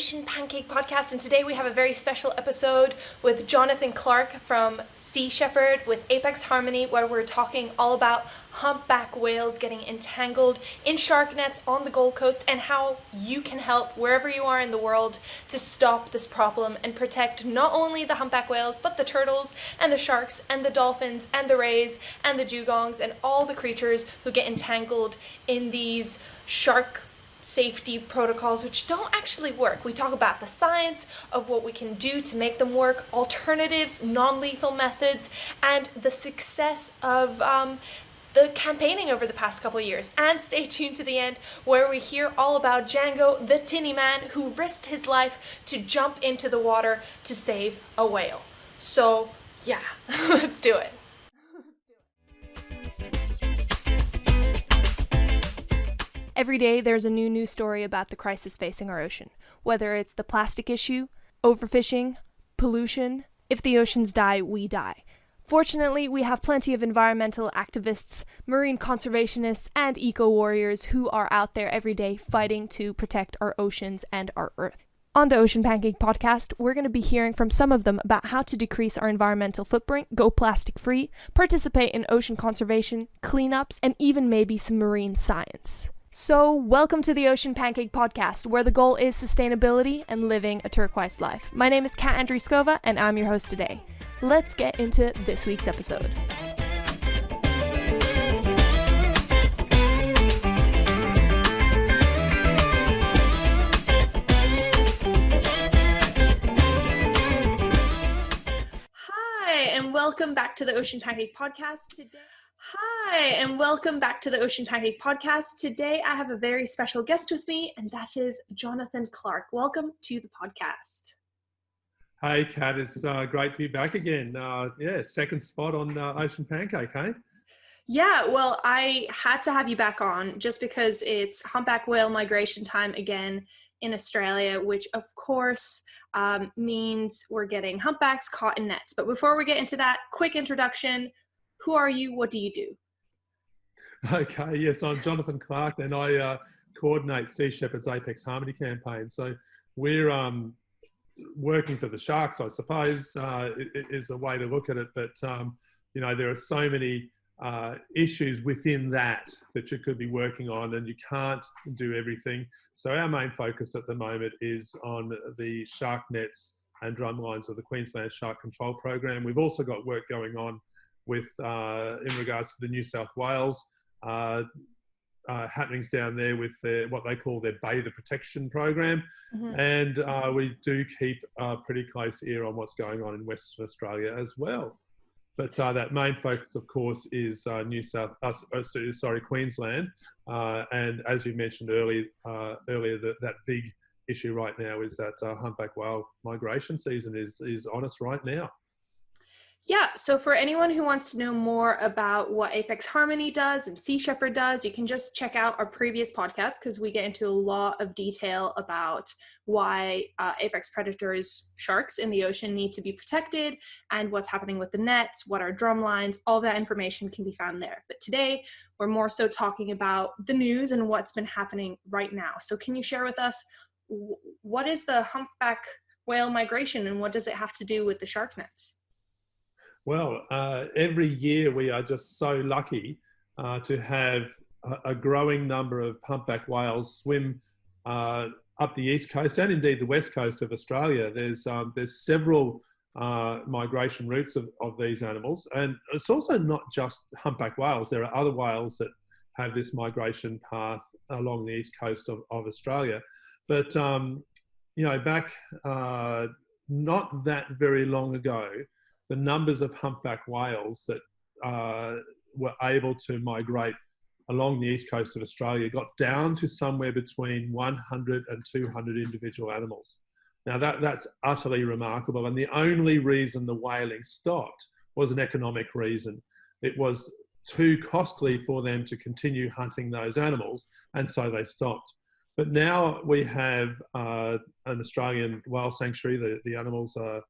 Ocean Pancake podcast, and today we have a very special episode with Jonathan Clark from Sea Shepherd with Apex Harmony, where we're talking all about humpback whales getting entangled in shark nets on the Gold Coast and how you can help wherever you are in the world to stop this problem and protect not only the humpback whales but the turtles and the sharks and the dolphins and the rays and the dugongs and all the creatures who get entangled in these shark safety protocols which don't actually work. We talk about the science of what we can do to make them work, alternatives, non-lethal methods, and the success of the campaigning over the past couple of years. And stay tuned to the end where we hear all about Django, the Tinny Man, who risked his life to jump into the water to save a whale. So yeah, let's do it. Every day there's a new news story about the crisis facing our ocean, whether it's the plastic issue, overfishing, pollution. If the oceans die, we die. Fortunately, we have plenty of environmental activists, marine conservationists, and eco-warriors who are out there every day fighting to protect our oceans and our Earth. On the Ocean Pancake podcast, we're going to be hearing from some of them about how to decrease our environmental footprint, go plastic-free, participate in ocean conservation, cleanups, and even maybe some marine science. So, welcome to the Ocean Pancake podcast, where the goal is sustainability and living a turquoise life. My name is Kat Scuba, and I'm your host today. Let's get into this week's episode. Hi, and welcome back to the Ocean Pancake podcast today. Today I have a very special guest with me, and that is Jonathan Clark. Welcome to the podcast. Hey, Kat, it's great to be back again. Second spot on Ocean Pancake, hey? Yeah, well, I had to have you back on just because it's humpback whale migration time again in Australia, which of course means we're getting humpbacks caught in nets. But before we get into that, quick introduction. Who are you? What do you do? Okay, yes, I'm Jonathan Clark, and I coordinate Sea Shepherd's Apex Harmony campaign. So we're working for the sharks, I suppose, is a way to look at it. But, there are so many issues within that you could be working on, and you can't do everything. So our main focus at the moment is on the shark nets and drumlines of the Queensland Shark Control Program. We've also got work going on with in regards to the New South Wales happenings down there with what they call their bather protection program. Mm-hmm. And we do keep a pretty close ear on what's going on in Western Australia as well. But that main focus, of course, is Queensland. And as you mentioned earlier, that big issue right now is that humpback whale migration season is on us right now. Yeah, so for anyone who wants to know more about what Apex Harmony does and Sea Shepherd does, you can just check out our previous podcast because we get into a lot of detail about why apex predators, sharks in the ocean, need to be protected and what's happening with the nets, what are drum lines, all of that information can be found there. But today, we're more so talking about the news and what's been happening right now. So can you share with us, what is the humpback whale migration and what does it have to do with the shark nets? Well, every year we are just so lucky to have a growing number of humpback whales swim up the east coast and indeed the west coast of Australia. There's several migration routes of these animals, and it's also not just humpback whales. There are other whales that have this migration path along the east coast of Australia. But back not that very long ago, the numbers of humpback whales that were able to migrate along the east coast of Australia got down to somewhere between 100 and 200 individual animals. Now that's utterly remarkable, and the only reason the whaling stopped was an economic reason. It was too costly for them to continue hunting those animals, and so they stopped. But now we have an Australian whale sanctuary. The animals are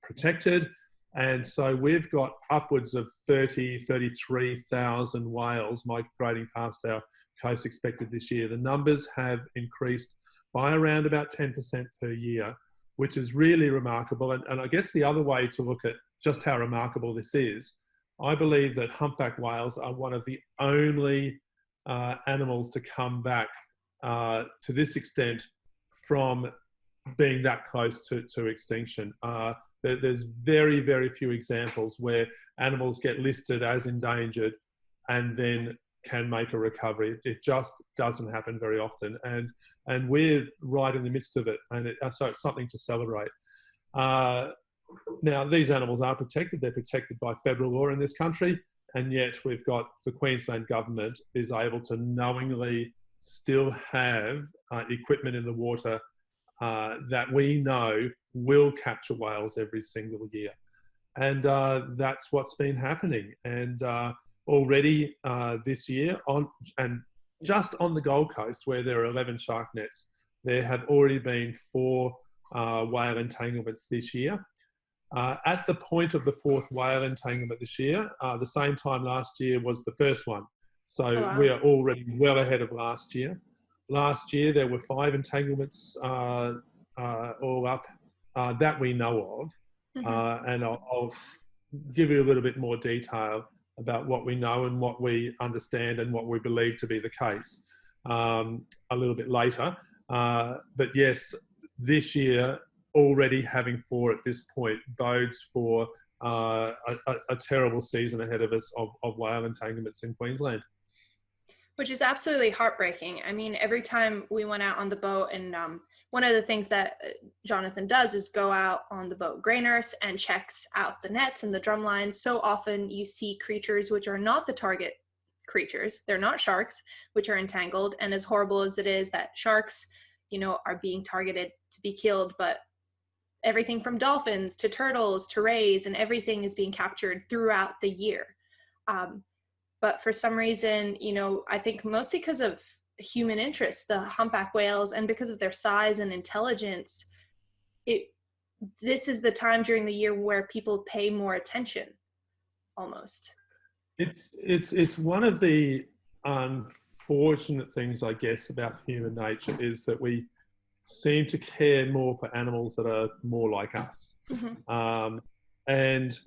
protected, and so we've got upwards of 33,000 whales migrating past our coast expected this year. The numbers have increased by around about 10% per year, which is really remarkable. And I guess the other way to look at just how remarkable this is, I believe that humpback whales are one of the only animals to come back to this extent from being that close to extinction. There's very, very few examples where animals get listed as endangered and then can make a recovery. It just doesn't happen very often. And we're right in the midst of it. And so it's something to celebrate. Now, these animals are protected. They're protected by federal law in this country. And yet we've got the Queensland government is able to knowingly still have equipment in the water that we know will capture whales every single year. And that's what's been happening. And already this year, just on the Gold Coast, where there are 11 shark nets, there have already been 4 whale entanglements this year. At the point of the 4th whale entanglement this year, the same time last year was the first one. So wow. We are already well ahead of last year. Last year, there were 5 entanglements all up that we know of. Mm-hmm. And I'll give you a little bit more detail about what we know and what we understand and what we believe to be the case a little bit later. But yes, this year, already having 4 at this point bodes for a terrible season ahead of us of whale entanglements in Queensland. Which is absolutely heartbreaking. I mean, every time we went out on the boat, and one of the things that Jonathan does is go out on the boat gray nurse and checks out the nets and the drum lines. So often you see creatures which are not the target creatures. They're not sharks, which are entangled. And as horrible as it is that sharks, are being targeted to be killed, but everything from dolphins to turtles to rays and everything is being captured throughout the year. But for some reason, I think mostly because of human interest, the humpback whales, and because of their size and intelligence, this is the time during the year where people pay more attention, almost. It's one of the unfortunate things, I guess, about human nature is that we seem to care more for animals that are more like us. Mm-hmm. And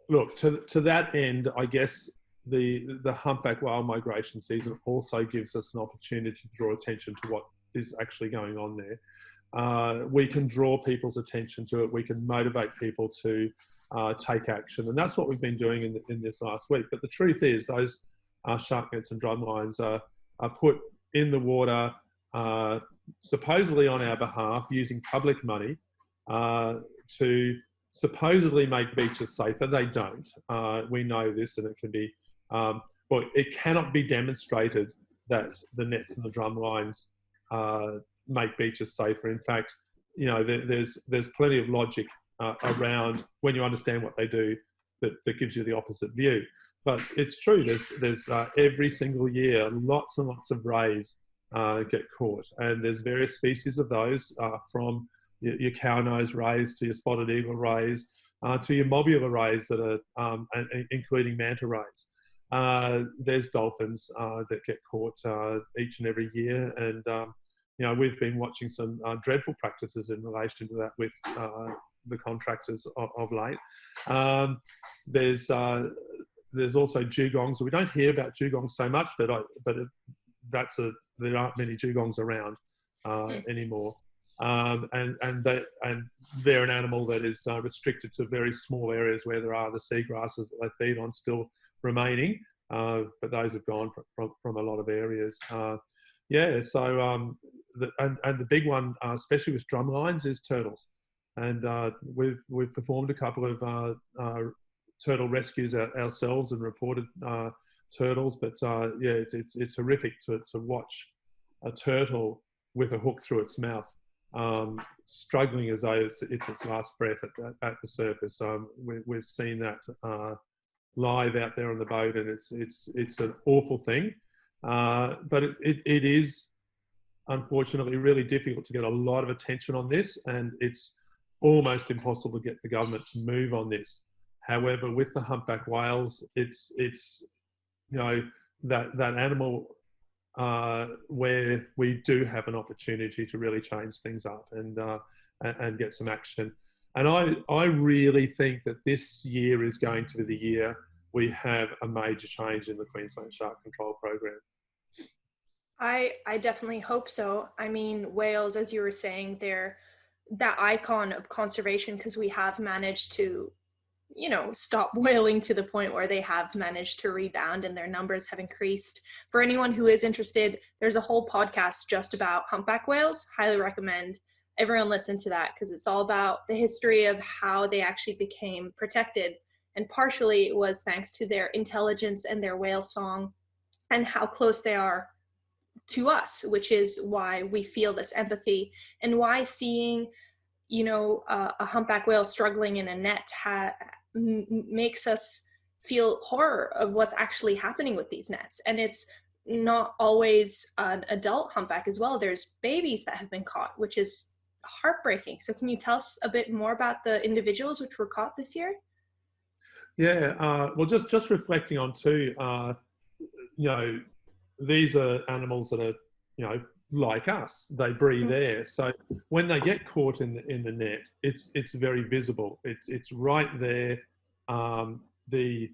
look, to that end, I guess the humpback whale migration season also gives us an opportunity to draw attention to what is actually going on there. We can draw people's attention to it. We can motivate people to take action. And that's what we've been doing in this last week. But the truth is those shark nets and drum lines are put in the water supposedly on our behalf using public money to supposedly make beaches safer. They don't. We know this, and it can be, well, it cannot be demonstrated that the nets and the drum lines make beaches safer. In fact, there's plenty of logic around when you understand what they do that gives you the opposite view. But it's true. There's every single year, lots and lots of rays get caught, and there's various species of those from your cow-nosed rays to your spotted eagle rays to your mobular rays that are including manta rays. There's dolphins that get caught each and every year, and we've been watching some dreadful practices in relation to that with the contractors of late. There's also dugongs. We don't hear about dugongs so much, but there aren't many dugongs around anymore. And they're an animal that is restricted to very small areas where there are the seagrasses that they feed on still remaining, but those have gone from a lot of areas. So the big one, especially with drum lines, is turtles. And we've performed a couple of turtle rescues ourselves and reported turtles, but it's horrific to watch a turtle with a hook through its mouth, struggling as though it's its last breath at the surface. We've seen that live out there on the boat, and it's an awful thing. But it is unfortunately really difficult to get a lot of attention on this, and it's almost impossible to get the government to move on this. However, with the humpback whales, it's that animal where we do have an opportunity to really change things up and get some action. And I really think that this year is going to be the year we have a major change in the Queensland Shark Control Program. I definitely hope so. I mean, whales, as you were saying, they're that icon of conservation because we have managed to, stop whaling to the point where they have managed to rebound and their numbers have increased. For anyone who is interested, there's a whole podcast just about humpback whales. Highly recommend everyone listen to that because it's all about the history of how they actually became protected. And partially it was thanks to their intelligence and their whale song and how close they are to us, which is why we feel this empathy and why seeing, a humpback whale struggling in a net makes us feel horror of what's actually happening with these nets. And it's not always an adult humpback as well. There's babies that have been caught, which is heartbreaking. So can you tell us a bit more about the individuals which were caught this year? Yeah, well, just reflecting on too, these are animals that are, like us. They breathe air. So when they get caught in the net, it's very visible. It's right there. The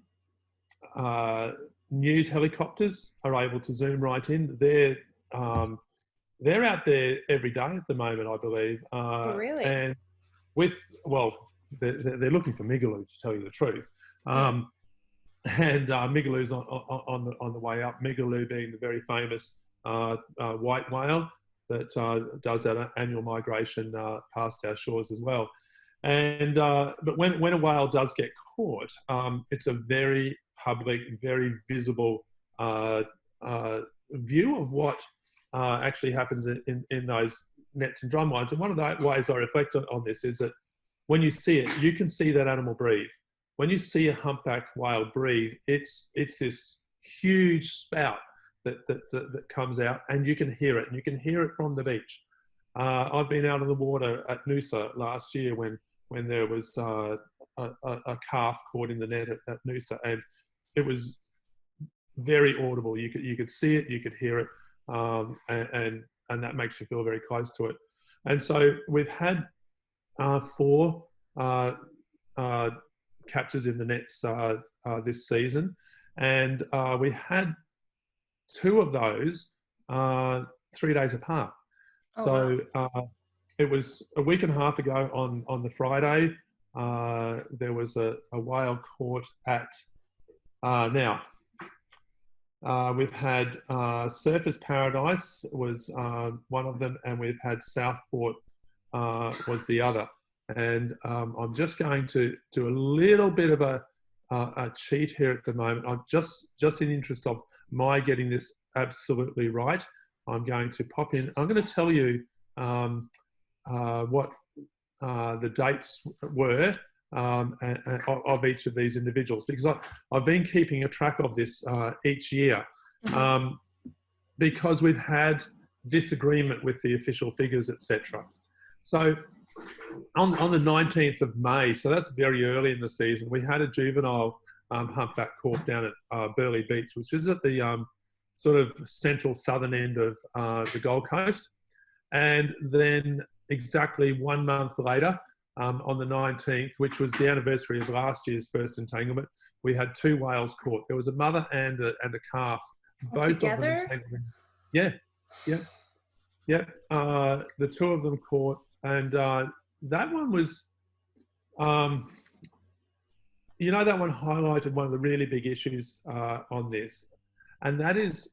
news helicopters are able to zoom right in. They're out there every day at the moment, I believe. Oh, really? And they're looking for migaloo, to tell you the truth. And migaloo's on the way up. Migaloo being the very famous white whale that does that annual migration past our shores as well. And but when a whale does get caught, it's a very public, very visible view of what actually happens in those nets and drum lines. And one of the ways I reflect on this is that when you see it, you can see that animal breathe. When you see a humpback whale breathe, it's this huge spout that comes out, and you can hear it, and you can hear it from the beach. I've been out on the water at Noosa last year when there was a calf caught in the net at Noosa, and it was very audible. You could see it, you could hear it, and that makes you feel very close to it. And so we've had 4 captures in the nets this season, and we had 2 of those 3 days apart. Oh, so wow. It was a week and a half ago on the Friday. There was a whale caught at now. We've had Surfers Paradise was one of them, and we've had Southport was the other. And I'm just going to do a little bit of a cheat here at the moment. I'm just in the interest of my getting this absolutely right. I'm going to pop in. I'm going to tell you what the dates were of each of these individuals, because I've been keeping a track of this each year, because we've had disagreement with the official figures, etc. So on the 19th of May, so that's very early in the season, we had a juvenile humpback caught down at Burleigh Beach, which is at the sort of central southern end of the Gold Coast. And then exactly 1 month later, on the 19th, which was the anniversary of last year's first entanglement, we had 2 whales caught. There was a mother and a calf. Both Together? of them entangled. Yeah. The 2 of them caught, and that one was, that one highlighted one of the really big issues on this, and that is,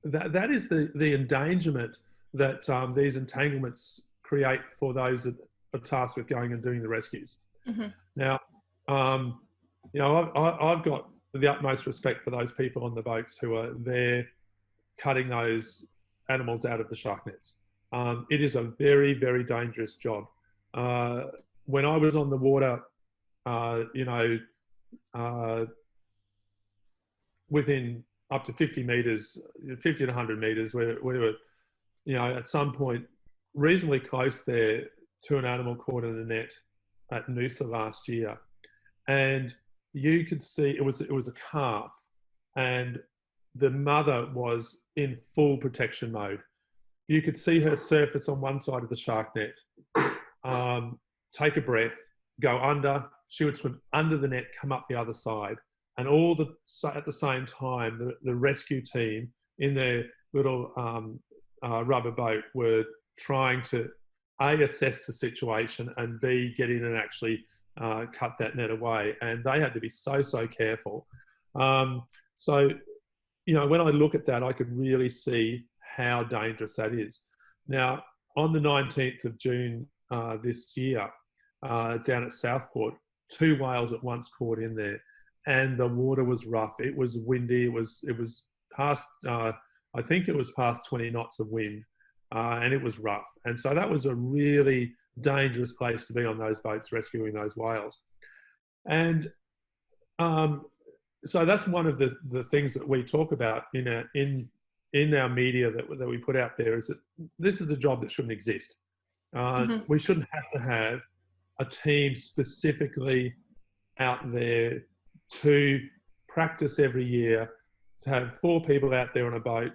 that is the endangerment that these entanglements create for those that are tasked with going and doing the rescues. Now, I've got the utmost respect for those people on the boats who are there cutting those animals out of the shark nets. It is a very, very dangerous job. When I was on the water, within up to 50 meters, 50 to 100 meters, we were, at some point reasonably close there to an animal caught in a net at Noosa last year. And you could see it was a calf, and the mother was in full protection mode. You could see her surface on one side of the shark net, take a breath, go under. She would swim under the net, come up the other side, and at the same time, the rescue team in their little rubber boat were trying to A, assess the situation, and B, get in and actually cut that net away. And they had to be so careful. So, when I look at that, I could really see how dangerous that is. Now, on the 19th of June this year, down at Southport, 2 whales at once caught in there, and the water was rough. It was windy. It was past, I think it was past 20 knots of wind, and it was rough. And so that was a really dangerous place to be on those boats rescuing those whales. And so that's one of the things that we talk about in our media that we put out there, is that this is a job that shouldn't exist. We shouldn't have to have a team specifically out there to practice every year, to have 4 people out there on a boat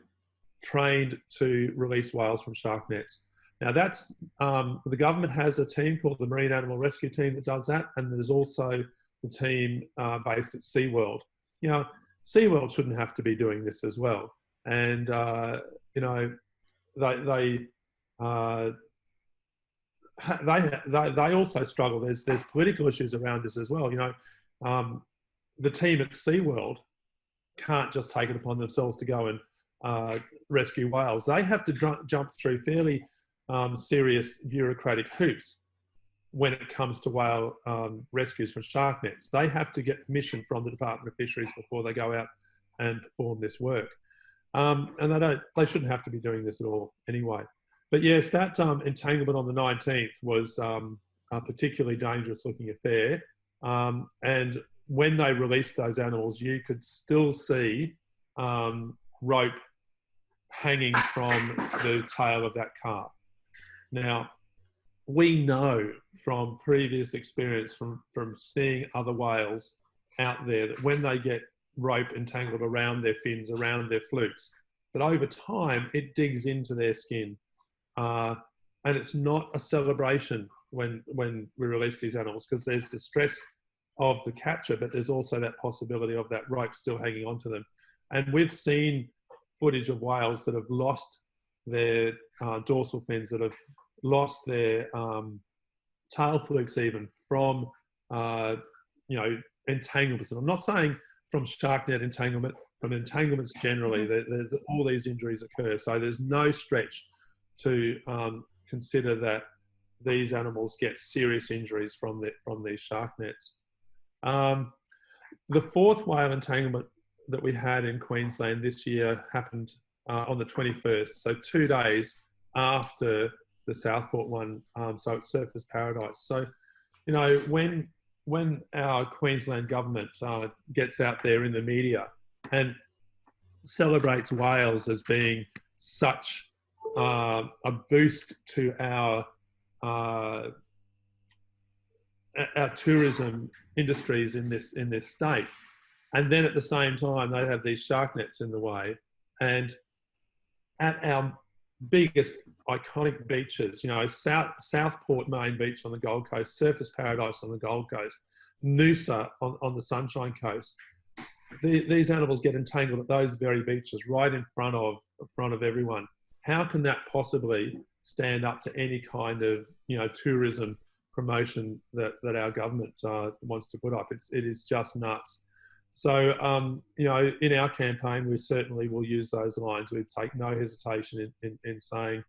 trained to release whales from shark nets. Now that's, the government has a team called the Marine Animal Rescue Team that does that, and there's also the team based at SeaWorld. SeaWorld shouldn't have to be doing this as well. And, they also struggle. There's political issues around this as well. The team at SeaWorld can't just take it upon themselves to go and rescue whales. They have to jump through fairly serious bureaucratic hoops when it comes to whale rescues from shark nets. They have to get permission from the Department of Fisheries before they go out and perform this work. And they shouldn't have to be doing this at all anyway. But yes, that entanglement on the 19th was a particularly dangerous looking affair. And when they released those animals, you could still see rope hanging from the tail of that carp. Now, we know from previous experience from seeing other whales out there that when they get rope entangled around their fins, around their flukes, that over time it digs into their skin. And it's not a celebration when we release these animals, because there's the stress of the capture, but there's also that possibility of that rope still hanging onto them. And we've seen footage of whales that have lost their dorsal fins, that have lost their tail flukes even from entanglements. And I'm not saying from shark net entanglement, from entanglements generally, there's all these injuries occur. So there's no stretch to consider that these animals get serious injuries from these shark nets. The 4th whale entanglement that we had in Queensland this year happened on the 21st, so 2 days after the Southport one, so it's Surfers Paradise. So, when our Queensland government gets out there in the media and celebrates whales as being such a boost to our tourism industries in this state, and then at the same time they have these shark nets in the way, and at our biggest iconic beaches, Southport Main Beach on the Gold Coast, Surfers Paradise on the Gold Coast, Noosa on the Sunshine Coast, these animals get entangled at those very beaches right in front of everyone. How can that possibly stand up to any kind of tourism promotion that our government wants to put up? It is just nuts. So in our campaign, we certainly will use those lines. We take no hesitation in saying,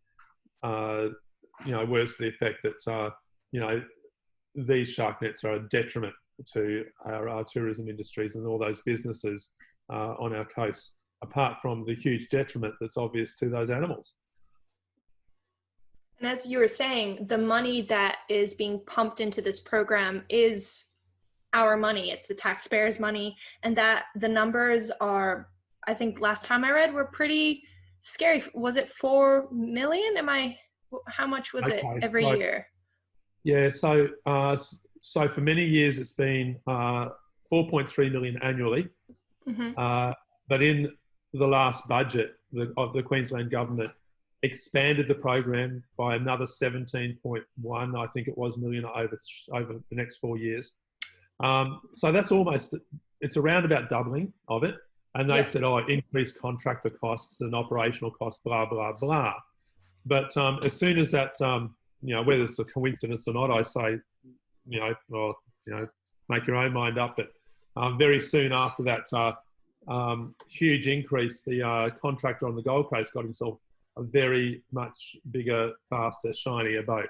words to the effect that these shark nets are a detriment to our tourism industries and all those businesses on our coast, apart from the huge detriment that's obvious to those animals. And as you were saying, the money that is being pumped into this program is our money. It's the taxpayers' money, and that the numbers are, I think last time I read, were pretty scary. Was it 4 million? How much was it every year? Yeah, so for many years it's been 4.3 million annually. But in the last budget of the Queensland government expanded the program by another 17.1, I think it was, million over the next 4 years. So that's it's around about doubling of it. And they said, oh, increased contractor costs and operational costs, blah, blah, blah. But as soon as that, whether it's a coincidence or not, I say, make your own mind up. But very soon after that huge increase, the contractor on the Gold Coast got himself a very much bigger, faster, shinier boat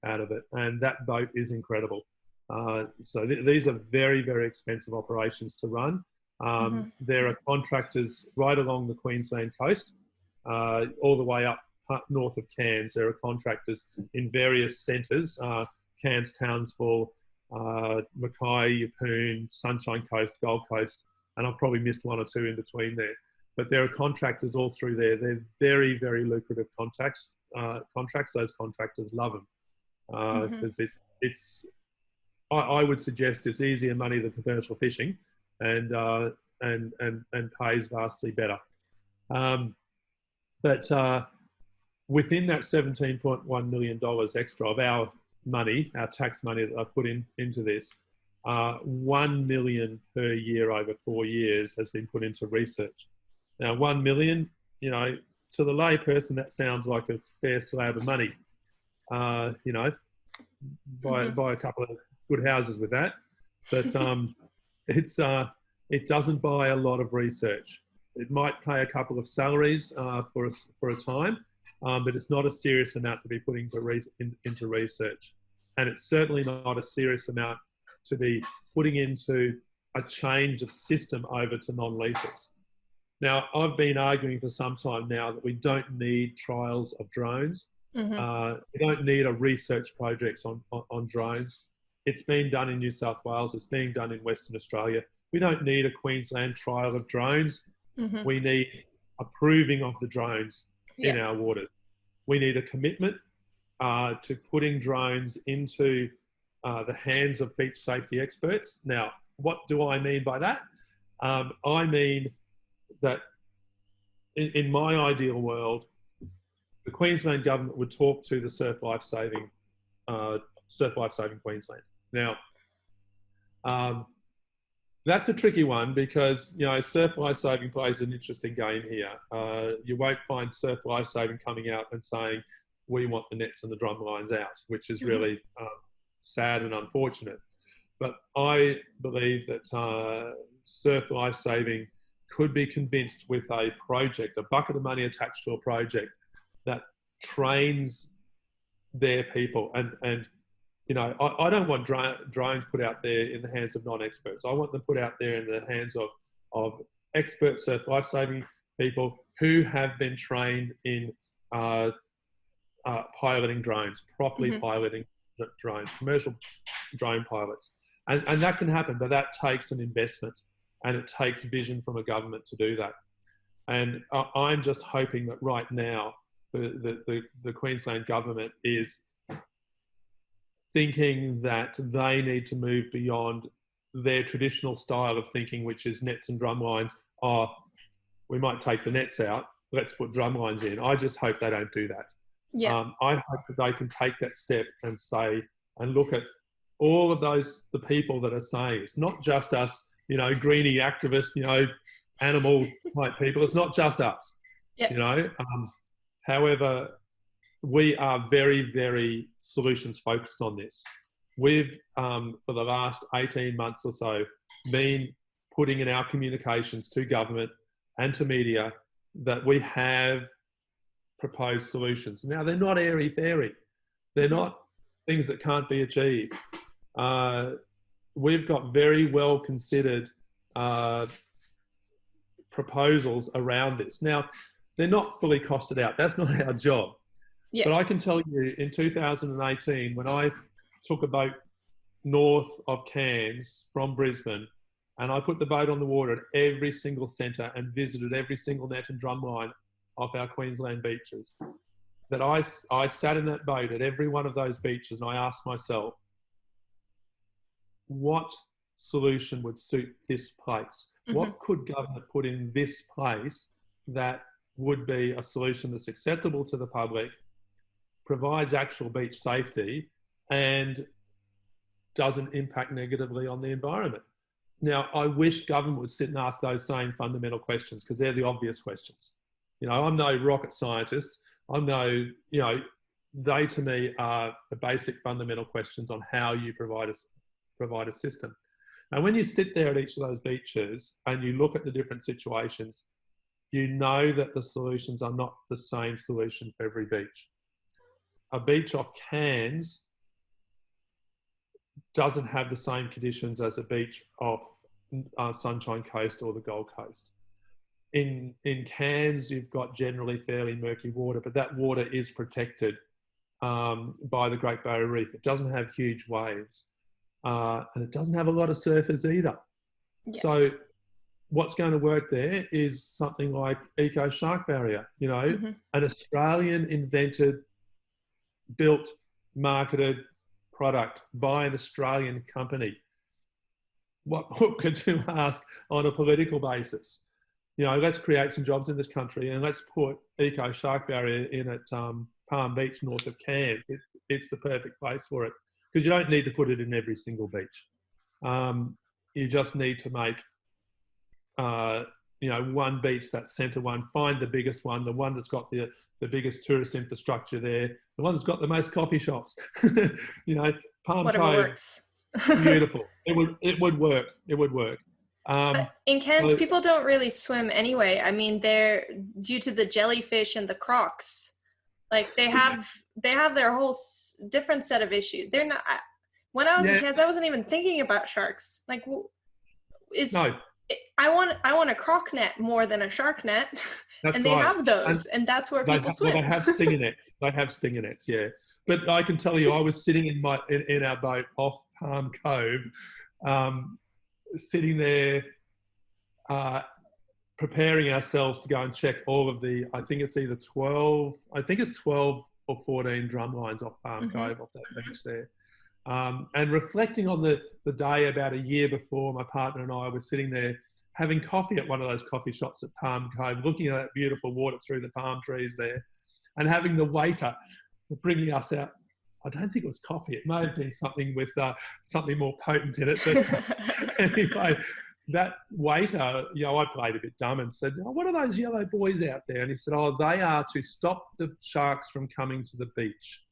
out of it. And that boat is incredible. So these are very, very expensive operations to run. There are contractors right along the Queensland coast, all the way up north of Cairns. There are contractors in various centres, Cairns, Townsville, Mackay, Yeppoon, Sunshine Coast, Gold Coast, and I've probably missed one or two in between there. But there are contractors all through there. They're very, very lucrative contracts. Those contractors love them because I would suggest it's easier money than commercial fishing, and pays vastly better. But within that $17.1 million extra of our money, our tax money that I put into this, 1 million per year over 4 years has been put into research. Now, 1 million, to the lay person, that sounds like a fair slab of money. Buy a couple of good houses with that, but it doesn't buy a lot of research. It might pay a couple of salaries for a time, but it's not a serious amount to be putting into research, and it's certainly not a serious amount to be putting into a change of system over to non-lethals. Now, I've been arguing for some time now that we don't need trials of drones. We don't need a research project on drones. It's been done in New South Wales. It's being done in Western Australia. We don't need a Queensland trial of drones. We need approving of the drones in our waters. We need a commitment to putting drones into the hands of beach safety experts. Now, what do I mean by that? I mean that in my ideal world, the Queensland government would talk to the Surf Life Saving Queensland. Now, that's a tricky one because, Surf Life Saving plays an interesting game here. You won't find Surf Life Saving coming out and saying, we want the nets and the drum lines out, which is really sad and unfortunate. But I believe that Surf Life Saving could be convinced with a project, a bucket of money attached to a project that trains their people. And I don't want drones put out there in the hands of non-experts. I want them put out there in the hands of expert surf lifesaving people who have been trained in piloting drones, properly piloting drones, commercial drone pilots. And that can happen, but that takes an investment and it takes vision from a government to do that. And I'm just hoping that right now the Queensland government is thinking that they need to move beyond their traditional style of thinking, which is nets and drum lines. Oh, we might take the nets out, let's put drum lines in. I just hope they don't do that. I hope that they can take that step and say, and look at all of the people that are saying, it's not just us, greenie activists, animal type people. It's not just us, however, we are very, very solutions focused on this. We've, for the last 18 months or so, been putting in our communications to government and to media that we have proposed solutions. Now, they're not airy-fairy. They're not things that can't be achieved. We've got very well considered proposals around this. Now, they're not fully costed out. That's not our job. But I can tell you in 2018, when I took a boat north of Cairns from Brisbane, and I put the boat on the water at every single centre and visited every single net and drum line off our Queensland beaches, that I sat in that boat at every one of those beaches and I asked myself, what solution would suit this place? What could government put in this place that would be a solution that's acceptable to the public, provides actual beach safety, and doesn't impact negatively on the environment. Now, I wish government would sit and ask those same fundamental questions, because they're the obvious questions. You know, I'm no rocket scientist. I'm no, you know, they to me are the basic fundamental questions on how you provide a system. And when you sit there at each of those beaches and you look at the different situations, you know that the solutions are not the same solution for every beach. A beach off Cairns doesn't have the same conditions as a beach off Sunshine Coast or the Gold Coast. In Cairns, you've got generally fairly murky water, but that water is protected by the Great Barrier Reef. It doesn't have huge waves, and it doesn't have a lot of surfers either. Yeah. So what's going to work there is something like Eco Shark Barrier, you know, an Australian invented, built, marketed product by an Australian company. What could you ask on a political basis? You know, let's create some jobs in this country and let's put Eco Shark Barrier in at Palm Beach, north of Cairns. It's the perfect place for it, because you don't need to put it in every single beach. You just need to make, you know, one beach, that centre one, find the biggest one, the one that's got the biggest tourist infrastructure there, the one that's got the most coffee shops. You know, Palm Whatever Cove, works. beautiful. It would work. It would work. In Cairns, people don't really swim anyway. I mean, they're due to the jellyfish and the crocs. Like they have their whole different set of issues. They're not. When I was in Cairns, I wasn't even thinking about sharks. Like, it's no. I want a croc net more than a shark net, that's and they right. have those, and that's where people swim. Well, they have stinger nets. They have stinger nets, yeah. But I can tell you, I was sitting in our boat off Palm Cove, sitting there, preparing ourselves to go and check all of the. I think it's either 12. I think it's 12 or 14 drum lines off Palm Cove, off that beach there. And reflecting on the day about a year before, my partner and I were sitting there having coffee at one of those coffee shops at Palm Cove, looking at that beautiful water through the palm trees there, and having the waiter bringing us out. I don't think it was coffee. It may have been something with something more potent in it. But anyway, that waiter, you know, I played a bit dumb and said, "Oh, what are those yellow boys out there?" And he said, "Oh, they are to stop the sharks from coming to the beach."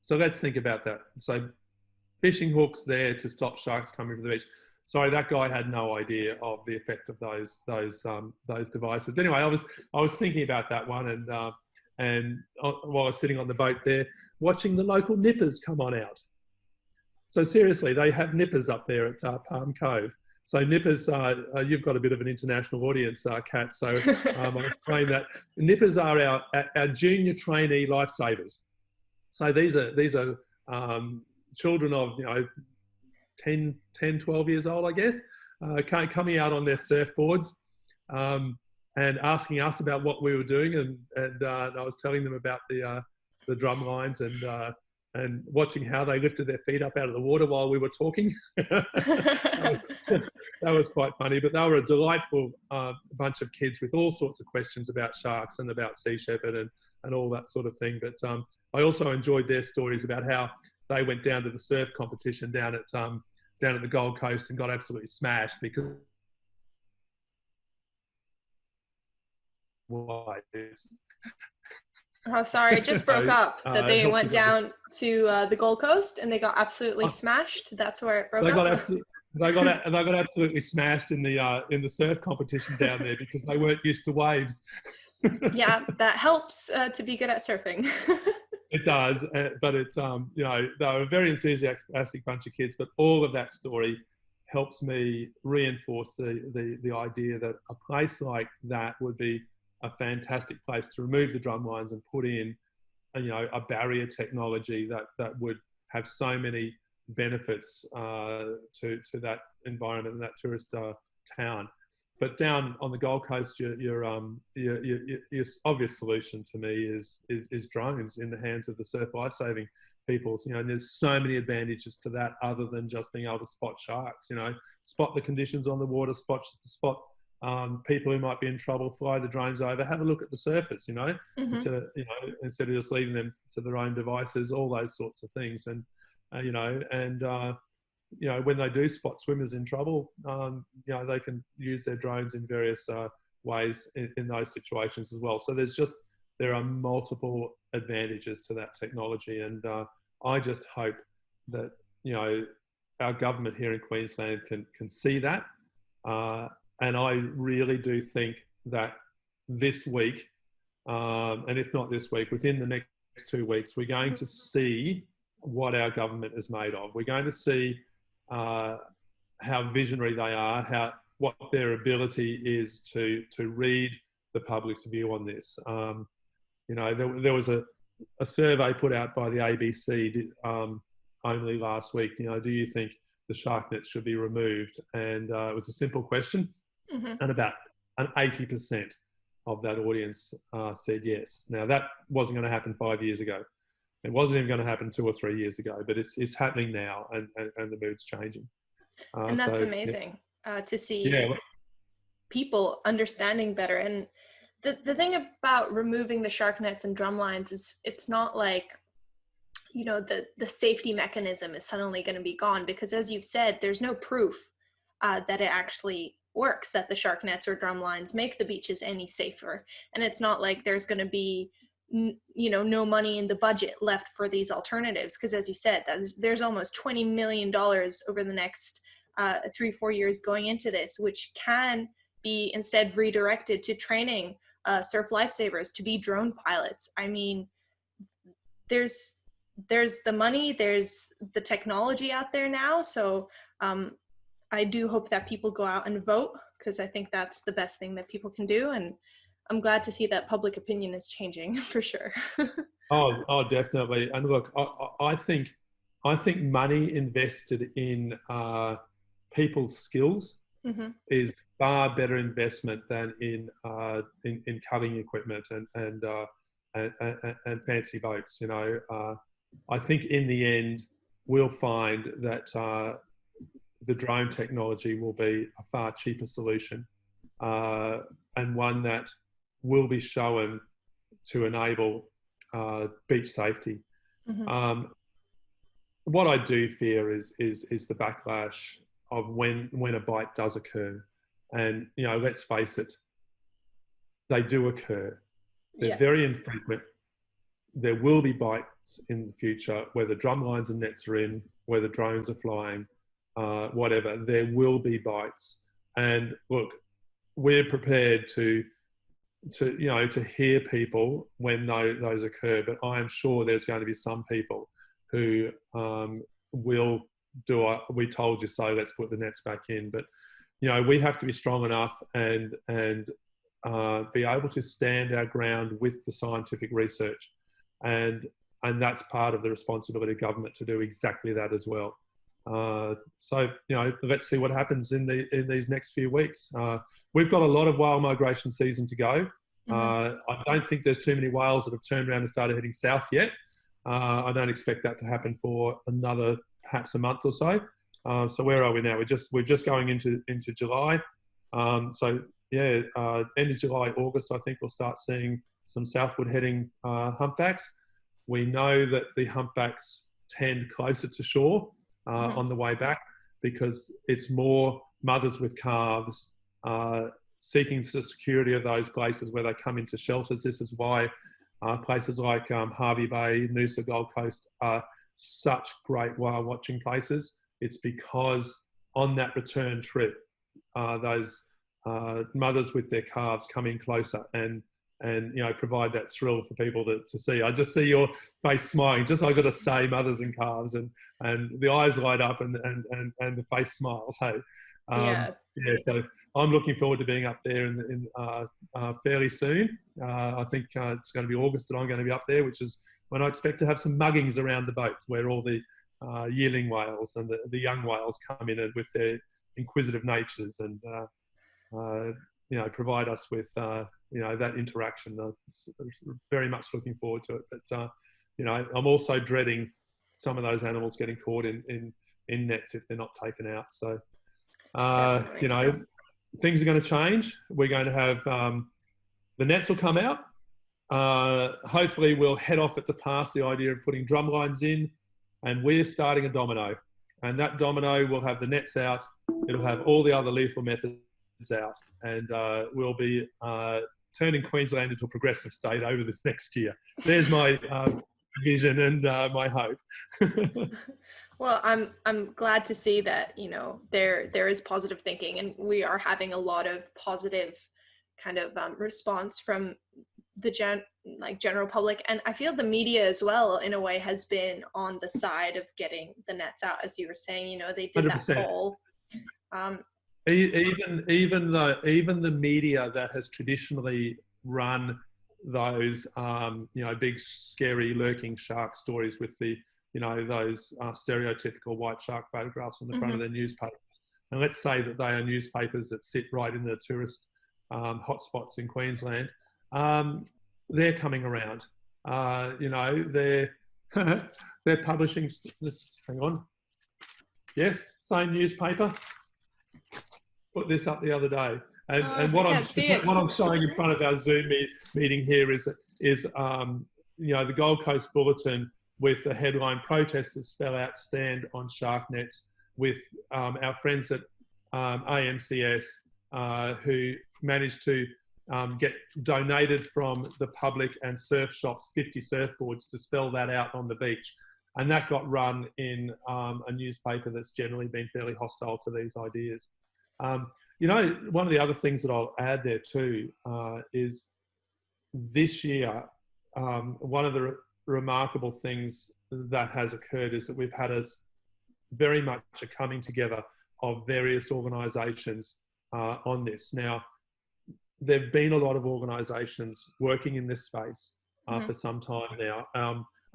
So let's think about that. So fishing hooks there to stop sharks coming to the beach. Sorry, that guy had no idea of the effect of those devices. But anyway, I was thinking about that one, and while I was sitting on the boat there, watching the local nippers come on out. So seriously, they have nippers up there at Palm Cove. So nippers, you've got a bit of an international audience, Kat. So I'll explain that. Nippers are our junior trainee lifesavers. So these are children of, you know, 10, 12 years old, I guess, coming out on their surfboards and asking us about what we were doing, and I was telling them about the drum lines and watching how they lifted their feet up out of the water while we were talking. That was quite funny, but they were a delightful bunch of kids with all sorts of questions about sharks and about sea shepherd and all that sort of thing. But I also enjoyed their stories about how they went down to the surf competition down at the Gold Coast and got absolutely smashed because Oh, sorry, it just broke up that they went down to the Gold Coast and they got absolutely smashed. That's where it broke up. They got absolutely smashed in the surf competition down there because they weren't used to waves. Yeah, that helps to be good at surfing. It does, but it you know, they were a very enthusiastic bunch of kids. But all of that story helps me reinforce the idea that a place like that would be a fantastic place to remove the drum lines and put in, you know, a barrier technology that would have so many benefits to that environment and that tourist town. But down on the Gold Coast, your obvious solution to me is drones in the hands of the surf lifesaving people. You know, and there's so many advantages to that other than just being able to spot sharks. You know, spot the conditions on the water, spot people who might be in trouble, fly the drones over, have a look at the surface, Mm-hmm. instead of just leaving them to their own devices, all those sorts of things. And, when they do spot swimmers in trouble, they can use their drones in various ways in those situations as well. So there are multiple advantages to that technology. And I just hope that, our government here in Queensland can see that. And I really do think that this week, and if not this week, within the next 2 weeks, we're going to see what our government is made of. We're going to see how visionary they are, what their ability is to read the public's view on this. There was a survey put out by the ABC only last week. Do you think the shark nets should be removed? And it was a simple question, Mm-hmm. and about an 80% of that audience said yes. Now, that wasn't going to happen 5 years ago. It wasn't even going to happen 2 or 3 years ago, but it's happening now, and the mood's changing. And that's amazing to see Yeah. people understanding better. And the thing about removing the shark nets and drum lines is it's not like, the safety mechanism is suddenly going to be gone, because as you've said, there's no proof that it actually works, that the shark nets or drum lines make the beaches any safer. And it's not like there's going to be no money in the budget left for these alternatives, because as you said, there's almost $20 million over the next 3-4 years going into this, which can be instead redirected to training surf lifesavers to be drone pilots. I mean, there's the money, there's the technology out there now. So I do hope that people go out and vote, because I think that's the best thing that people can do. And I'm glad to see that public opinion is changing for sure. Oh, definitely. And look, I think money invested in people's skills Mm-hmm. is far better investment than in cutting equipment and fancy boats. I think in the end we'll find that the drone technology will be a far cheaper solution, and one that will be shown to enable beach safety. Mm-hmm. What I do fear is the backlash of when a bite does occur, and let's face it, they do occur. They're very infrequent. There will be bites in the future, whether drum lines and nets are in, whether drones are flying, whatever. There will be bites, and look, we're prepared to hear people when those occur. But I am sure there's going to be some people who will do we told you so, let's put the nets back in. But we have to be strong enough and be able to stand our ground with the scientific research, and that's part of the responsibility of government to do exactly that as well. So let's see what happens in these next few weeks. We've got a lot of whale migration season to go. Mm-hmm. I don't think there's too many whales that have turned around and started heading south yet. I don't expect that to happen for another perhaps a month or so. So where are we now? We're just going into July. So yeah, end of July, August, I think we'll start seeing some southward heading humpbacks. We know that the humpbacks tend closer to shore on the way back, because it's more mothers with calves seeking the security of those places where they come into shelters. This is why places like Hervey Bay, Noosa, Gold Coast are such great whale watching places. It's because on that return trip, those mothers with their calves come in closer and provide that thrill for people to see. I just see your face smiling. Just I got to say, mothers and calves, and the eyes light up and the face smiles. Hey, Yeah. So I'm looking forward to being up there in fairly soon. I think it's going to be August that I'm going to be up there, which is when I expect to have some muggings around the boat, where all the yearling whales and the young whales come in and with their inquisitive natures and provide us with that interaction. Very much looking forward to it. But I'm also dreading some of those animals getting caught in nets if they're not taken out. So things are going to change. We're going to have the nets will come out. Hopefully, we'll head off at the pass the idea of putting drum lines in, and we're starting a domino. And that domino will have the nets out. It'll have all the other lethal methods out, and we'll be turning Queensland into a progressive state over this next year. There's my vision and my hope. Well, I'm glad to see that, you know, there is positive thinking, and we are having a lot of positive kind of response from the general public. And I feel the media as well, in a way, has been on the side of getting the nets out, as you were saying. You know, they did 100%. that poll. Even the media that has traditionally run those you know, big scary lurking shark stories with the, you know, those stereotypical white shark photographs on the front of their newspapers, and let's say that they are newspapers that sit right in the tourist hotspots in Queensland, they're coming around. You know, they're publishing this. Hang on. Yes, same newspaper. Put this up the other day, and what I'm showing in front of our Zoom meeting here is you know, the Gold Coast Bulletin with the headline "Protesters spell out stand on shark nets," with our friends at AMCS who managed to get donated from the public and surf shops 50 surfboards to spell that out on the beach. And that got run in a newspaper that's generally been fairly hostile to these ideas. You know, one of the other things that I'll add there too is this year, one of the remarkable things that has occurred is that we've had very much a coming together of various organisations on this. Now, there have been a lot of organisations working in this space for some time now.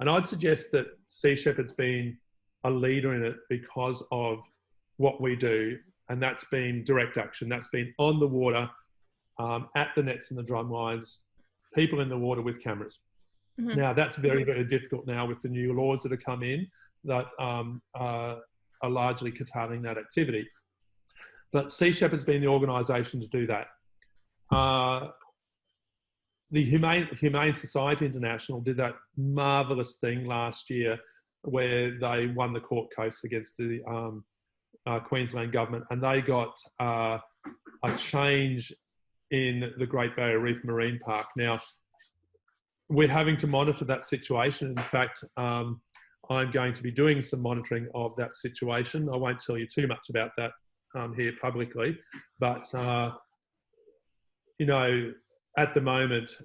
And I'd suggest that Sea Shepherd's been a leader in it because of what we do, and that's been direct action. That's been on the water, at the nets and the drum lines, people in the water with cameras. Now, that's very, very difficult now with the new laws that have come in that are largely curtailing that activity. But Sea Shepherd's been the organisation to do that. The Humane Society International did that marvellous thing last year where they won the court case against the Queensland government, and they got a change in the Great Barrier Reef Marine Park. Now, we're having to monitor that situation. In fact, I'm going to be doing some monitoring of that situation. I won't tell you too much about that here publicly, but you know, at the moment,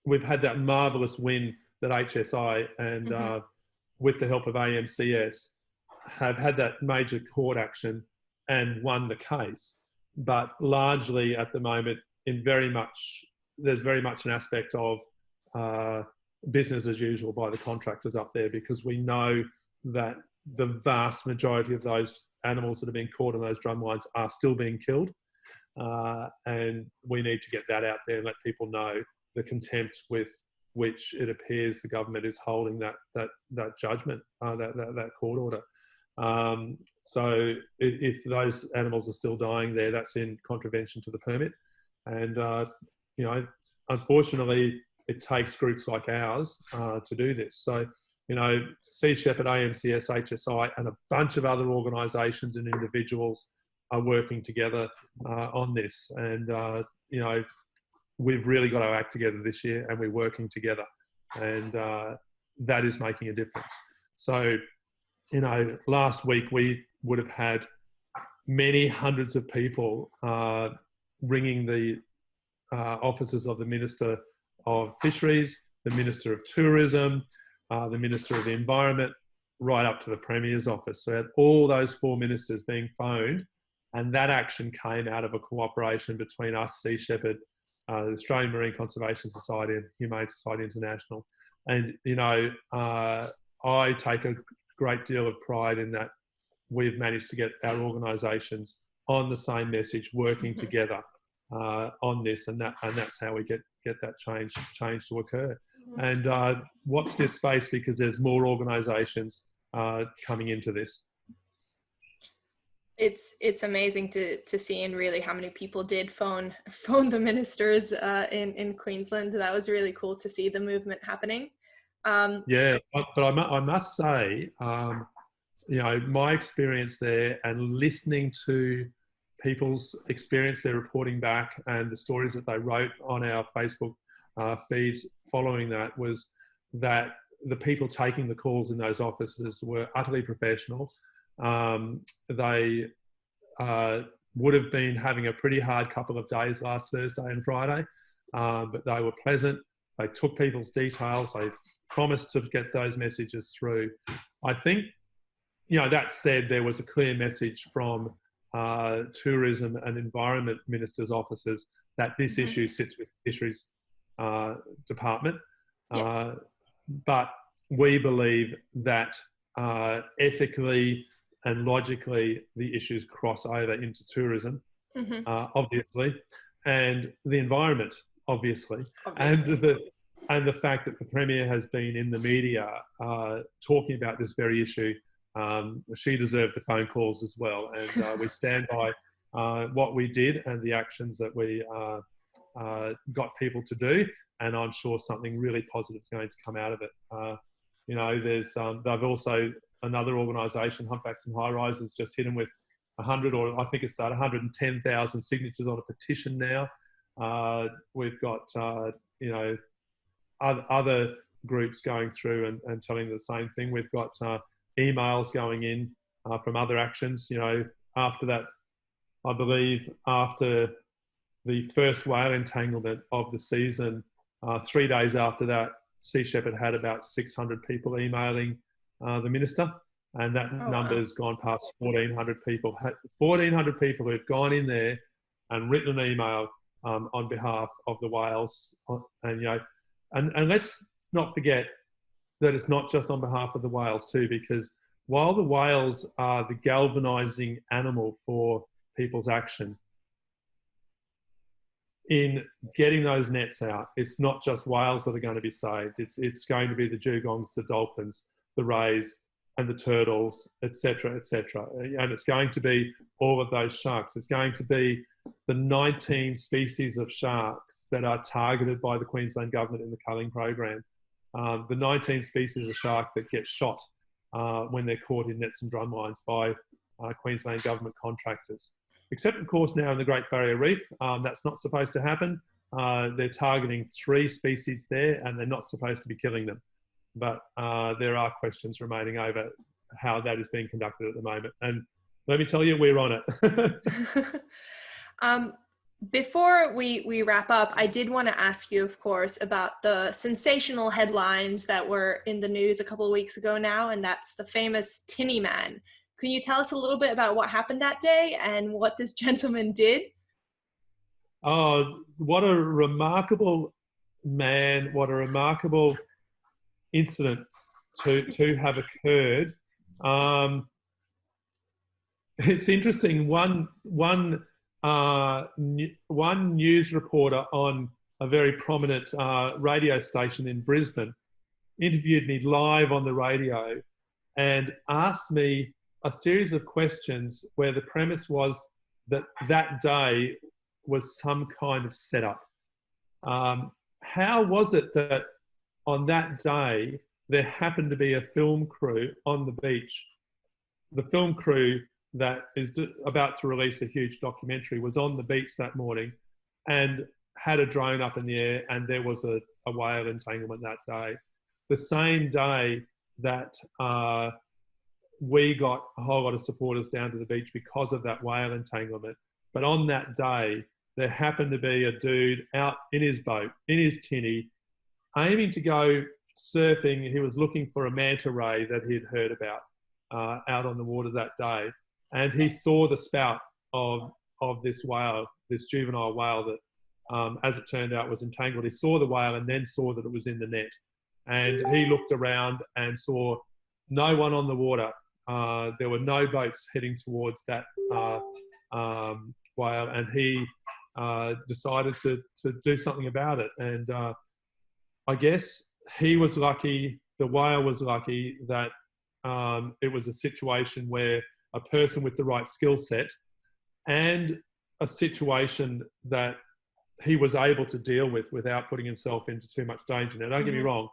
we've had that marvellous win that HSI and with the help of AMCS have had that major court action and won the case. But largely at the moment, there's very much an aspect of business as usual by the contractors up there, because we know that the vast majority of those animals that have been caught on those drum lines are still being killed. And we need to get that out there and let people know the contempt with which it appears the government is holding that judgment, that court order. So if those animals are still dying there, that's in contravention to the permit. And, you know, unfortunately, it takes groups like ours to do this. So, you know, Sea Shepherd, AMCS, HSI, and a bunch of other organisations and individuals are working together on this. And, you know, we've really got our act together this year, and we're working together. And that is making a difference. So, you know, last week we would have had many hundreds of people ringing the offices of the Minister of Fisheries, the Minister of Tourism, the Minister of the Environment, right up to the Premier's office. So all those four ministers being phoned, and that action came out of a cooperation between us, Sea Shepherd, the Australian Marine Conservation Society and Humane Society International. And, you know, I take a great deal of pride in that we've managed to get our organisations on the same message, working together on this, and that's how we get that change to occur. And watch this space, because there's more organisations coming into this. It's amazing to see, and really how many people did phone the ministers in Queensland. That was really cool to see the movement happening. Yeah, but I must say, my experience there and listening to people's experience, their reporting back, and the stories that they wrote on our Facebook feeds following that, was that the people taking the calls in those offices were utterly professional. They would have been having a pretty hard couple of days last Thursday and Friday, but they were pleasant. They took people's details. They promised to get those messages through. I think, that said, there was a clear message from tourism and environment ministers' offices that this issue sits with the fisheries department. But we believe that ethically and logically the issues cross over into tourism, obviously, and the environment, obviously. And the fact that the Premier has been in the media talking about this very issue. She deserved the phone calls as well, and we stand by what we did and the actions that we got people to do, and I'm sure something really positive is going to come out of it. They've also, another organisation, Humpbacks and High Rises, just hit them with 100, or I think it's 110,000 signatures on a petition now. We've got other groups going through and telling the same thing. We've got emails going in from other actions. After that, I believe after the first whale entanglement of the season, 3 days after that, Sea Shepherd had about 600 people emailing the minister, and that number's gone past 1,400 people. 1,400 people who've gone in there and written an email on behalf of the whales, and let's not forget that it's not just on behalf of the whales too, because while the whales are the galvanizing animal for people's action in getting those nets out, it's not just whales that are going to be saved. It's going to be the dugongs, the dolphins, the rays, and the turtles, etc., etc. And it's going to be all of those sharks. It's going to be the 19 species of sharks that are targeted by the Queensland government in the culling program. The 19 species of shark that get shot when they're caught in nets and drumlines by Queensland government contractors. Except, of course, now in the Great Barrier Reef, that's not supposed to happen. They're targeting 3 species there, and they're not supposed to be killing them. But there are questions remaining over how that is being conducted at the moment. And let me tell you, we're on it. Before we wrap up, I did want to ask you, of course, about the sensational headlines that were in the news a couple of weeks ago now, and that's the famous Tinny Man. Can you tell us a little bit about what happened that day and what this gentleman did? Oh, what a remarkable man, what a remarkable incident to have occurred. It's interesting. One news reporter on a very prominent radio station in Brisbane interviewed me live on the radio and asked me a series of questions where the premise was that that day was some kind of setup. How was it that on that day there happened to be a film crew on the beach? The film crew that is about to release a huge documentary was on the beach that morning and had a drone up in the air, and there was a whale entanglement that day. The same day that we got a whole lot of supporters down to the beach because of that whale entanglement. But on that day, there happened to be a dude out in his boat, in his tinny, aiming to go surfing. He was looking for a manta ray that he'd heard about out on the water that day. And he saw the spout of this whale, this juvenile whale that, as it turned out, was entangled. He saw the whale and then saw that it was in the net. And he looked around and saw no one on the water. There were no boats heading towards that whale, and he decided to do something about it. And I guess he was lucky, the whale was lucky that it was a situation where a person with the right skill set, and a situation that he was able to deal with without putting himself into too much danger. Now, don't get me wrong,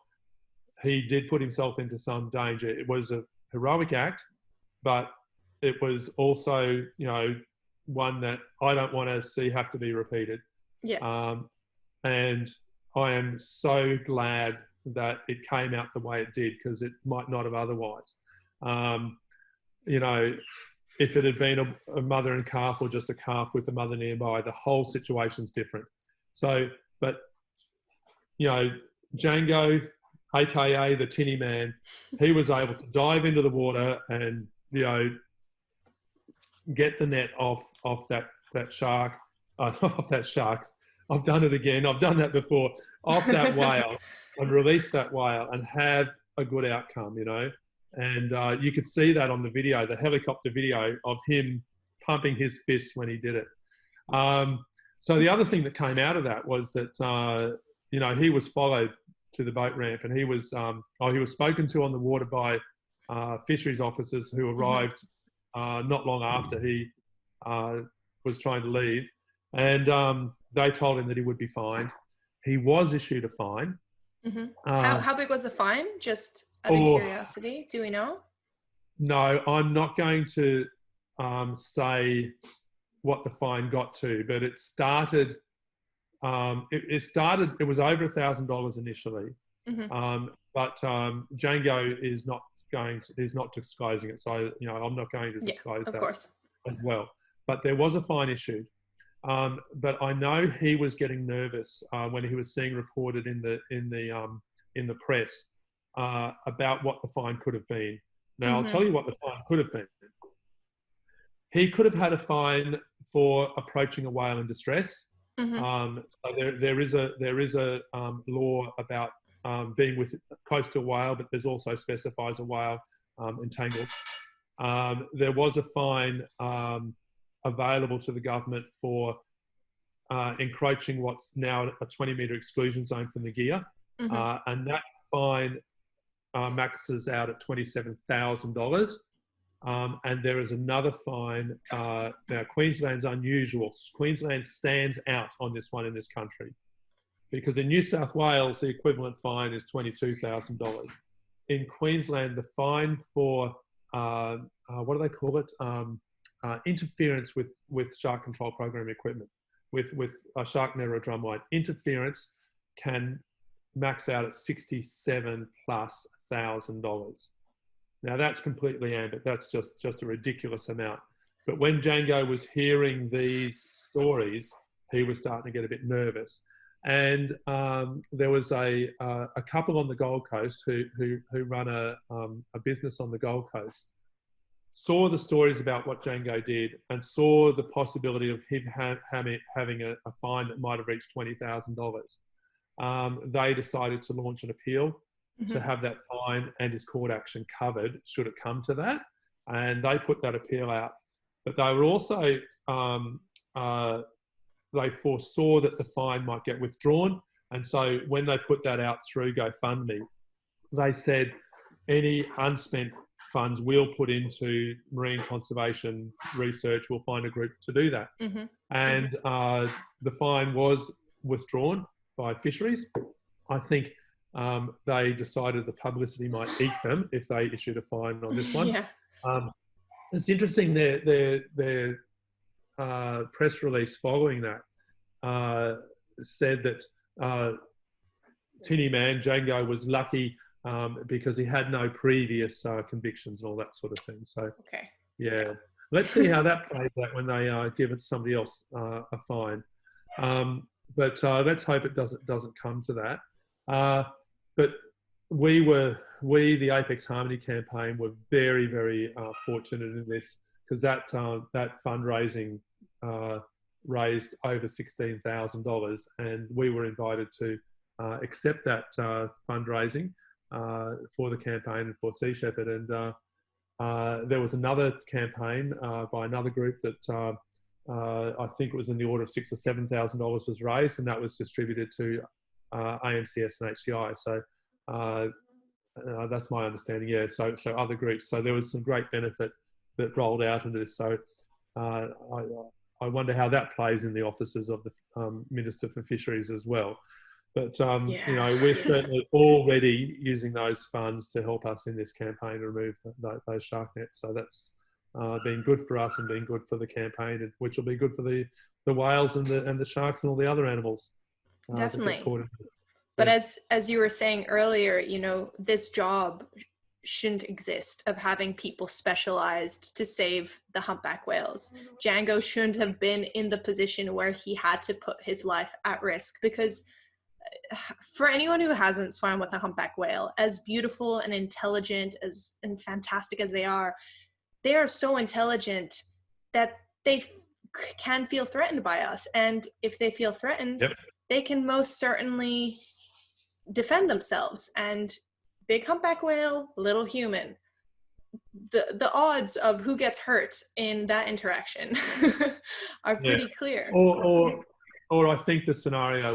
he did put himself into some danger. It was a heroic act, but it was also, one that I don't want to see have to be repeated. Yeah. And I am so glad that it came out the way it did, because it might not have otherwise. If it had been a mother and calf, or just a calf with a mother nearby, the whole situation's different. So, but, Django, aka the Tinny Man, he was able to dive into the water and, get the net off that shark, off that shark. I've done it again. I've done that before. Off that whale, and release that whale and have a good outcome, And you could see that on the video, the helicopter video of him pumping his fists when he did it. So the other thing that came out of that was that, he was followed to the boat ramp, and he was spoken to on the water by fisheries officers who arrived not long after he was trying to leave. And they told him that he would be fined. He was issued a fine. How big was the fine? Just out of curiosity, do we know? No, I'm not going to say what the fine got to, but it started. It was over $1,000 initially, but Django is not disclosing it, so I'm not going to disclose that course. As well. But there was a fine issued. But I know he was getting nervous when he was seeing reported in the press about what the fine could have been. Now, I'll tell you what the fine could have been. He could have had a fine for approaching a whale in distress. So there is a law about being close to a whale, but there's also specifies a whale entangled. There was a fine available to the government for encroaching what's now a 20-metre exclusion zone from the gear. And that fine maxes out at $27,000. And there is another fine. Now, Queensland's unusual. Queensland stands out on this one in this country, because in New South Wales, the equivalent fine is $22,000. In Queensland, the fine for, what do they call it? Interference with shark control program equipment, with a shark net or a drum line. Interference can max out at $67,000+. Now, that's completely ambit. That's just a ridiculous amount. But when Django was hearing these stories, he was starting to get a bit nervous. And there was a couple on the Gold Coast who run a business on the Gold Coast, saw the stories about what Django did, and saw the possibility of him having a fine that might have reached $20,000. They decided to launch an appeal to have that fine and his court action covered should it come to that. And they put that appeal out. But they were also, they foresaw that the fine might get withdrawn. And so when they put that out through GoFundMe, they said any unspent funds we'll put into marine conservation research. We'll find a group to do that. And the fine was withdrawn by fisheries. I think they decided the publicity might eat them if they issued a fine on this one. It's interesting, their press release following that said that Tinny Man, Django, was lucky because he had no previous convictions and all that sort of thing. So, yeah. Let's see how that plays out when they give it to somebody else a fine. But let's hope it doesn't come to that. But we, the Apex Harmony campaign, were very, very fortunate in this, because that fundraising raised over $16,000, and we were invited to accept that fundraising for the campaign and for Sea Shepherd. And there was another campaign by another group that I think it was in the order of $6,000 or $7,000 was raised, and that was distributed to AMCS and HCI. So that's my understanding. Yeah. So other groups. So there was some great benefit that rolled out into this. So I wonder how that plays in the offices of the Minister for Fisheries as well. But we're certainly already using those funds to help us in this campaign to remove those shark nets. So that's been good for us and been good for the campaign, which will be good for the whales and the sharks and all the other animals. Definitely. But as you were saying earlier, this job shouldn't exist of having people specialized to save the humpback whales. Django shouldn't have been in the position where he had to put his life at risk, because for anyone who hasn't swam with a humpback whale, as beautiful and intelligent and fantastic as they are so intelligent that they can feel threatened by us. And if they feel threatened, they can most certainly defend themselves. And big humpback whale, little human. The odds of who gets hurt in that interaction are pretty clear. Or I think the scenario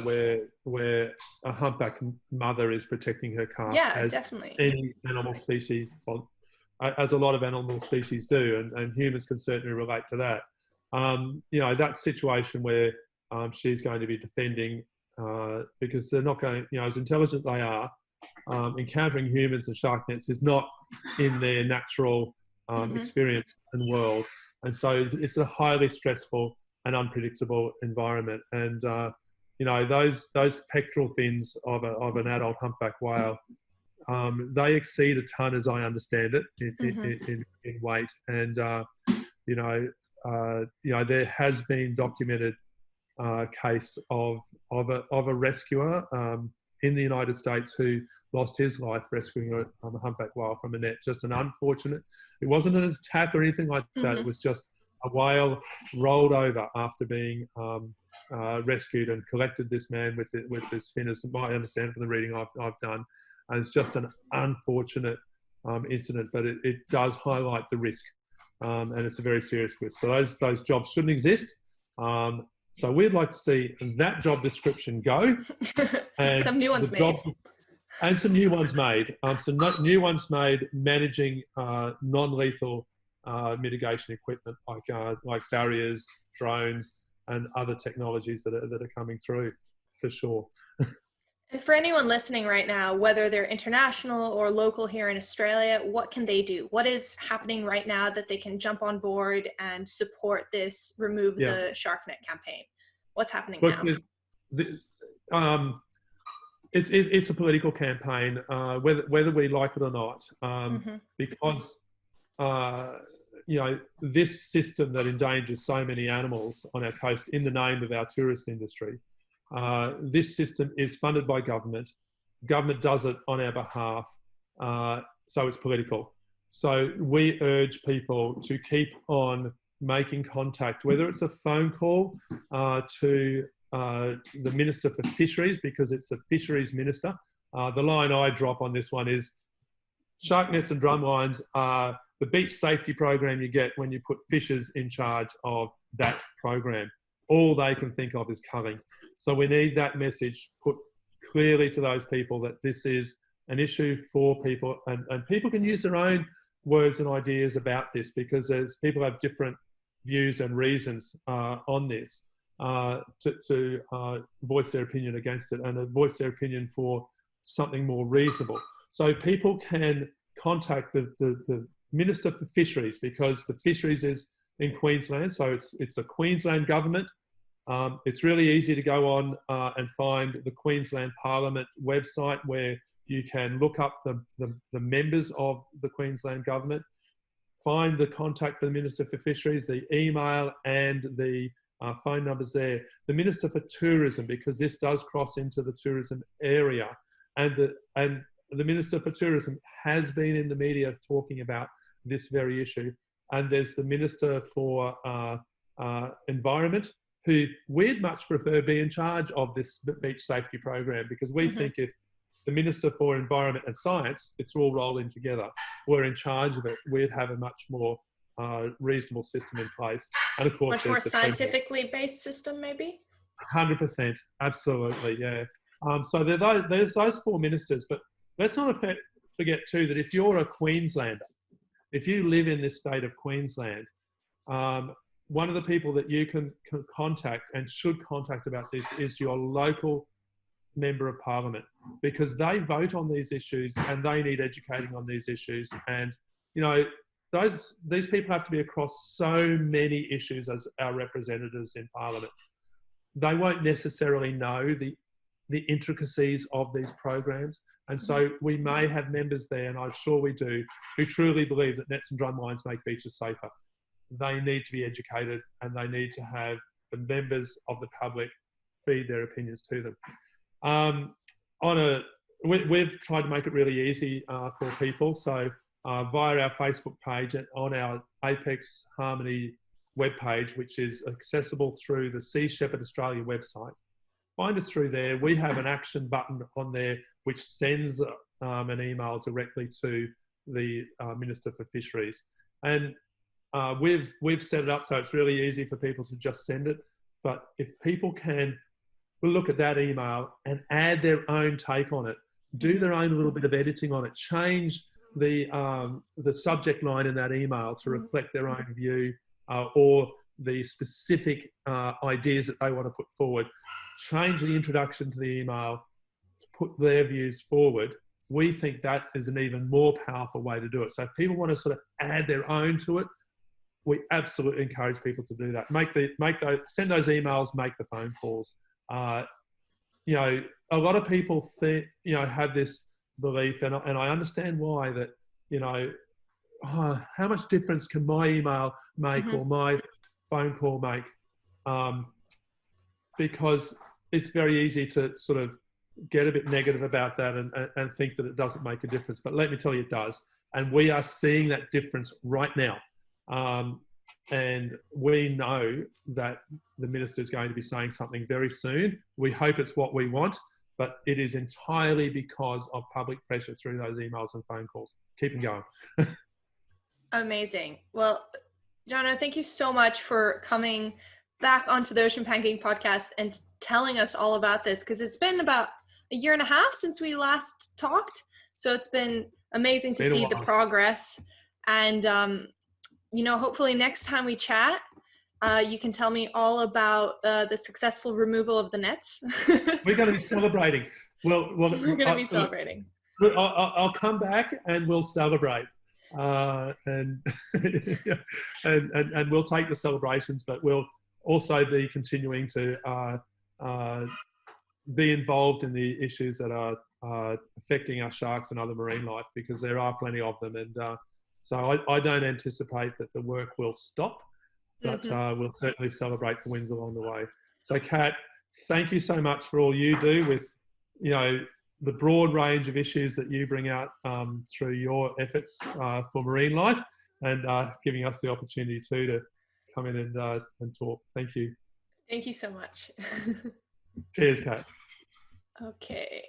where a humpback mother is protecting her calf, as definitely any animal species, as a lot of animal species do, and humans can certainly relate to that. That situation where she's going to be defending, because they're not going, as intelligent they are, encountering humans and shark nets is not in their natural experience and world. And so it's a highly stressful and unpredictable environment. And, those pectoral fins of an adult humpback whale, they exceed a ton, as I understand it, in weight. And, there has been documented case of a rescuer in the United States who lost his life rescuing a humpback whale from a net. Just an unfortunate, it wasn't an attack or anything like that. It was just a whale rolled over after being rescued, and collected this man with his fin, as I understand from the reading I've done. And it's just an unfortunate incident, but it does highlight the risk, and it's a very serious risk. So those jobs shouldn't exist. So we'd like to see that job description go, and some new ones made. And some new ones made. New ones made managing non-lethal mitigation equipment like barriers, drones, and other technologies that are coming through, for sure. And for anyone listening right now, whether they're international or local here in Australia, what can they do? What is happening right now that they can jump on board and support this Remove the Shark Net campaign? What's happening now? It's a political campaign, whether we like it or not, because this system that endangers so many animals on our coast in the name of our tourist industry. This system is funded by government. Government does it on our behalf, so it's political. So we urge people to keep on making contact, whether it's a phone call to the Minister for Fisheries, because it's a fisheries minister. The line I drop on this one is, shark nets and drum lines are the beach safety program you get when you put fishers in charge of that program. All they can think of is culling. So we need that message put clearly to those people, that this is an issue for people, and people can use their own words and ideas about this, because people have different views and reasons on this, to voice their opinion against it, and voice their opinion for something more reasonable. So people can contact the Minister for Fisheries, because the fisheries is in Queensland, so it's a Queensland government. It's really easy to go on and find the Queensland Parliament website, where you can look up the members of the Queensland government, find the contact for the Minister for Fisheries, the email and the phone numbers there. The Minister for Tourism, because this does cross into the tourism area, and the Minister for Tourism has been in the media talking about this very issue. And there's the Minister for Environment, who we'd much prefer be in charge of this beach safety program, because we think if the Minister for Environment and Science, it's all rolling together, were in charge of it, we'd have a much more reasonable system in place. And of course, much more scientifically based system, maybe? 100%, absolutely, yeah. So there's those four ministers, but let's not forget too that if you're a Queenslander if you live in this state of Queensland, one of the people that you can contact and should contact about this is your local member of parliament, because they vote on these issues and they need educating on these issues. And, you know, these people have to be across so many issues as our representatives in parliament. They won't necessarily know the intricacies of these programs. And so we may have members there, and I'm sure we do, who truly believe that nets and drumlines make beaches safer. They need to be educated, and they need to have the members of the public feed their opinions to them. We've tried to make it really easy for people. So via our Facebook page and on our Apex Harmony webpage, which is accessible through the Sea Shepherd Australia website, find us through there. We have an action button on there which sends an email directly to the Minister for Fisheries. And we've set it up so it's really easy for people to just send it. But if people can look at that email and add their own take on it, do their own little bit of editing on it, change the subject line in that email to reflect their own view or the specific ideas that they want to put forward, change the introduction to the email to put their views forward, we think that is an even more powerful way to do it. So if people want to sort of add their own to it, we absolutely encourage people to do that. Send those emails, make the phone calls. You know, a lot of people have this belief, and I understand why, that, you know, how much difference can my email make or my phone call make? Because it's very easy to sort of get a bit negative about that and think that it doesn't make a difference. But let me tell you, it does. And we are seeing that difference right now. And we know that the Minister is going to be saying something very soon. We hope it's what we want, but it is entirely because of public pressure through those emails and phone calls. Keep them going. Amazing. Well, Jono, thank you so much for coming back onto the Ocean Pancake podcast and telling us all about this, because it's been about a year and a half since we last talked. So it's been amazing to see the progress. And, you know, hopefully next time we chat, you can tell me all about the successful removal of the nets. We're going to be celebrating. We're going to be celebrating. I'll come back and we'll celebrate. And we'll take the celebrations, but we'll also be continuing to be involved in the issues that are affecting our sharks and other marine life, because there are plenty of them. And so I don't anticipate that the work will stop, but we'll certainly celebrate the wins along the way. So, Kat, thank you so much for all you do with, you know, the broad range of issues that you bring out through your efforts for marine life, and giving us the opportunity too to come in and talk. Thank you. Thank you so much. Cheers, Kat. Okay.